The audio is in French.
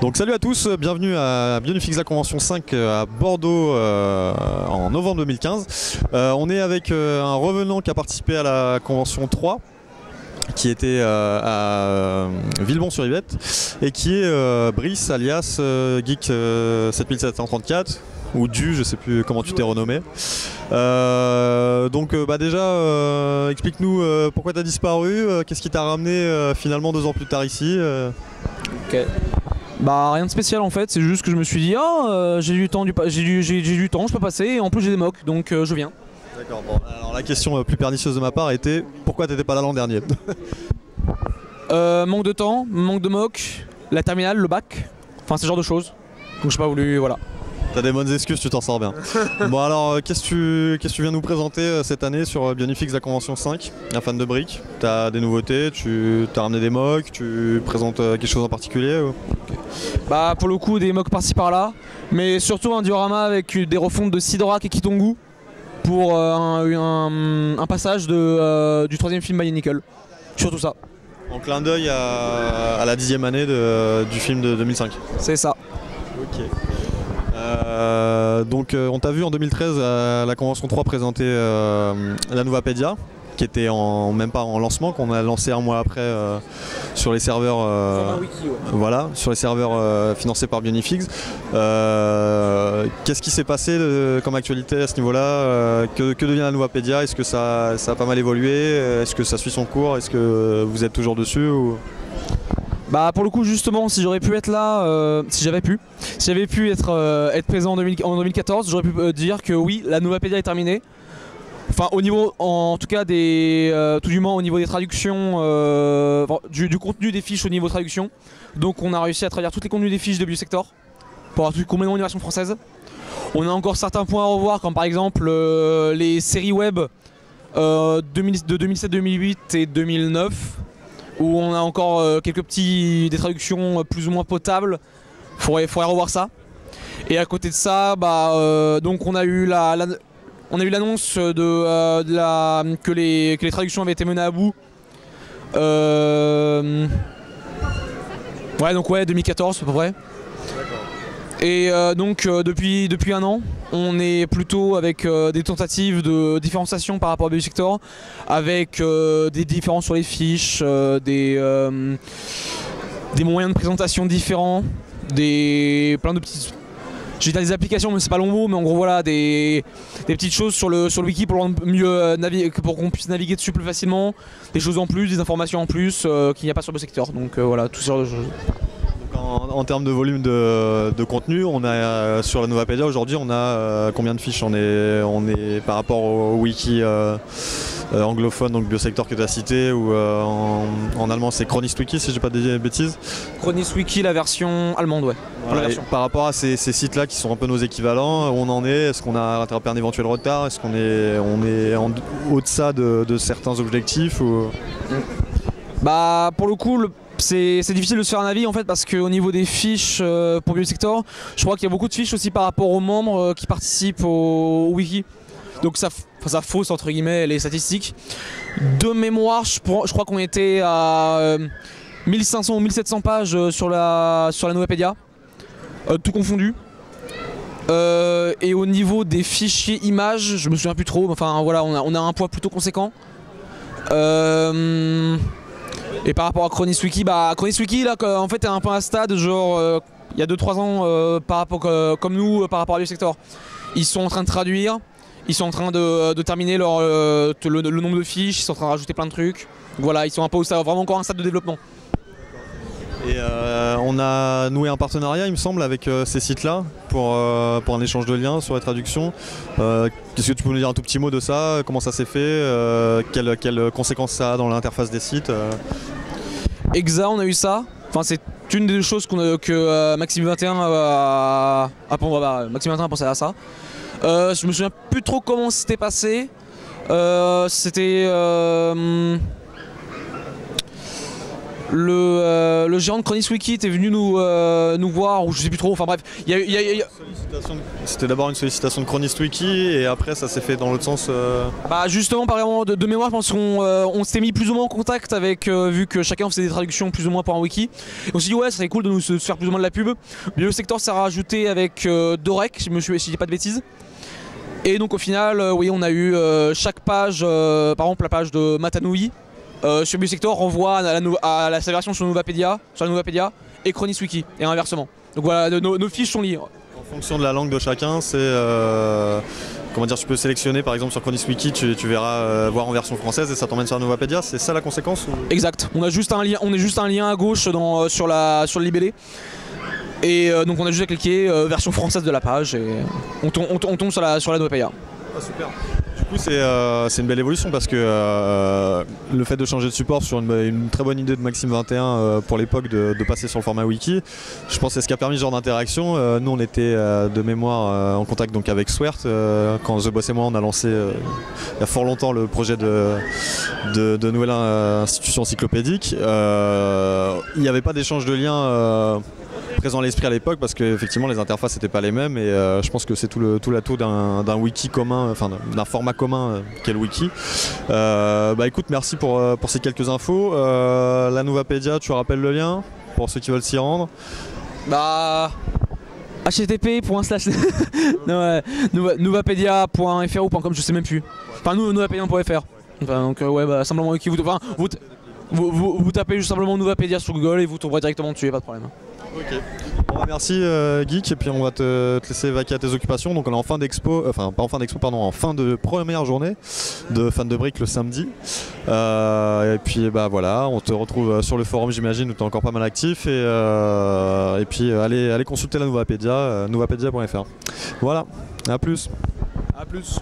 Donc salut à tous, bienvenue à Bionifix la Convention 5 à Bordeaux en novembre 2015. On est avec un revenant qui a participé à la Convention 3, qui était à Villebon-sur-Yvette, et qui est Brice alias Geek 7734 ou Du, je sais plus comment tu t'es renommé. Donc déjà explique-nous pourquoi tu as disparu, qu'est-ce qui t'a ramené finalement 2 ans plus tard ici. Ok. Bah rien de spécial en fait, c'est juste que je me suis dit j'ai du temps, je peux passer et en plus j'ai des mocks donc je viens. D'accord, bon, alors la question plus pernicieuse de ma part était pourquoi t'étais pas là l'an dernier? Manque de temps, manque de mock, la terminale, le bac, enfin ce genre de choses. Donc j'ai pas voulu, voilà. T'as des bonnes excuses, tu t'en sors bien. Bon alors, qu'est-ce que tu viens nous présenter cette année sur Bionifix la Convention 5, un fan de briques? T'as des nouveautés, tu as ramené des mocks, tu présentes quelque chose en particulier ou... Bah pour le coup des mocks par-ci par-là, mais surtout un diorama avec des refontes de Sidorak et Kitongu pour un passage du 3e film by Nickel. Surtout ça. En clin d'œil à la 10e année du film de 2005. C'est ça. Ok. Donc on t'a vu en 2013 à la Convention 3 présenter la Novapédia, qui était même pas en lancement, qu'on a lancé un mois après sur les serveurs voilà, sur les serveurs financés par Bionifix. Qu'est-ce qui s'est passé comme actualité à ce niveau-là? Que devient la Novapédia? Est-ce que ça a pas mal évolué? Est-ce que ça suit son cours? Est-ce que vous êtes toujours dessus ou... Bah pour le coup justement si j'aurais pu être là, si j'avais pu être présent en 2014, j'aurais pu dire que oui, la Novapédia est terminée. Enfin au niveau en tout cas tout du moins au niveau des traductions, du contenu des fiches au niveau traduction. Donc on a réussi à traduire tous les contenus des fiches de Biosector pour avoir complètement une version française. On a encore certains points à revoir comme par exemple les séries web de 2007, 2008 et 2009. Où on a encore des traductions plus ou moins potables. Faudrait revoir ça. Et à côté de ça, donc on a eu l'annonce que les traductions avaient été menées à bout. Ouais, donc ouais, 2014 à peu près. Et donc depuis un an, on est plutôt avec des tentatives de différenciation par rapport à Biosector, avec des différences sur les fiches, des moyens de présentation différents, plein de petites... J'ai des applications mais c'est pas long mot, mais en gros voilà, des petites choses sur le wiki pour qu'on puisse naviguer dessus plus facilement, des choses en plus, des informations en plus qu'il n'y a pas sur Biosector, donc voilà, tout ce genre de choses. En termes de volume de contenu, on a sur la Novapédia aujourd'hui, on a combien de fiches? On est par rapport au wiki anglophone, donc Biosector que tu as cité, ou en allemand c'est Chronist Wiki si j'ai pas de bêtises. Chronist Wiki, la version allemande, ouais. Voilà, par rapport à ces sites-là qui sont un peu nos équivalents, où on en est? Est-ce qu'on a rattrapé un éventuel retard? Est-ce qu'on est au-deçà de certains objectifs ou... Bah pour le coup, c'est difficile de se faire un avis en fait parce qu'au niveau des fiches pour Biosector, je crois qu'il y a beaucoup de fiches aussi par rapport aux membres qui participent au wiki. Donc ça fausse entre guillemets les statistiques. De mémoire, je crois qu'on était à 1500 ou 1700 pages sur la Novapédia, tout confondu. Et au niveau des fichiers images, je me souviens plus trop, enfin voilà, on a un poids plutôt conséquent. Et par rapport à Chronist Wiki, Chronist Wiki là en fait est un peu à un stade genre il y a 2-3 ans par rapport comme nous par rapport à Biosector. Ils sont en train de traduire, ils sont en train de terminer le nombre de fiches, ils sont en train de rajouter plein de trucs. Voilà, ils sont un peu vraiment encore à un stade de développement. Et on a noué un partenariat il me semble avec ces sites-là pour un échange de liens sur la traduction. Qu'est-ce que tu peux nous dire un tout petit mot de ça? Comment ça s'est fait? Quelles conséquences ça a dans l'interface des sites? Exa, on a eu ça. Enfin, c'est une des choses que Maxime 21 Maxime 21 a pensé à ça. Je me souviens plus trop comment c'était passé. le gérant de ChronisWiki était venu nous voir, ou je sais plus trop, enfin bref. C'était d'abord une sollicitation de ChronisWiki et après ça s'est fait dans l'autre sens. Bah justement, par exemple, de mémoire, je pense qu'on s'était mis plus ou moins en contact avec, vu que chacun faisait des traductions plus ou moins pour un wiki. Et on s'est dit ouais, ça serait cool de nous se faire plus ou moins de la pub. Biosector s'est rajouté avec Dorek, si je dis pas de bêtises. Et donc au final, oui, on a eu chaque page, par exemple la page de Matanui, sur Biosector renvoie à sa version sur la Nouvapédia et ChronisWiki, et inversement. Donc voilà, nos fiches sont liées. En fonction de la langue de chacun, c'est comment dire, tu peux sélectionner par exemple sur ChronisWiki, tu verras voir en version française et ça t'emmène sur la Nouvapédia, c'est ça la conséquence ou... Exact, on est juste un lien à gauche sur le libellé. Et donc on a juste à cliquer version française de la page et on tombe sur la Nouvapédia. Ah, super. Du coup c'est une belle évolution parce que le fait de changer de support sur une très bonne idée de Maxime 21 pour l'époque de passer sur le format wiki, je pense que c'est ce qui a permis ce genre d'interaction. Nous on était de mémoire en contact donc avec Swert quand The Boss et moi on a lancé il y a fort longtemps le projet de nouvelle institution encyclopédique. Il n'y avait pas d'échange de liens présent à l'esprit à l'époque parce qu'effectivement les interfaces n'étaient pas les mêmes et je pense que c'est tout l'atout d'un wiki commun, enfin d'un format commun qu'est le wiki. Bah écoute, merci pour ces quelques infos. La Nouvapédia, tu rappelles le lien pour ceux qui veulent s'y rendre? Bah http://nouvapédia.fr ou .com, je sais même plus. Enfin nouvapédia.fr. Enfin, donc ouais, bah simplement wiki, vous tapez juste simplement Nouvapédia sur Google et vous tomberez directement dessus, pas de problème. Ok. Bon, bah, merci Geek, et puis on va te laisser vaquer à tes occupations. Donc on est en fin d'expo, enfin pas en fin d'expo, pardon, en fin de première journée de Fans de Brick le samedi. Et puis bah voilà, on te retrouve sur le forum, j'imagine, où tu es encore pas mal actif. Et puis allez consulter la Nouvapédia, nouvapédia.fr. Voilà, à plus. A plus.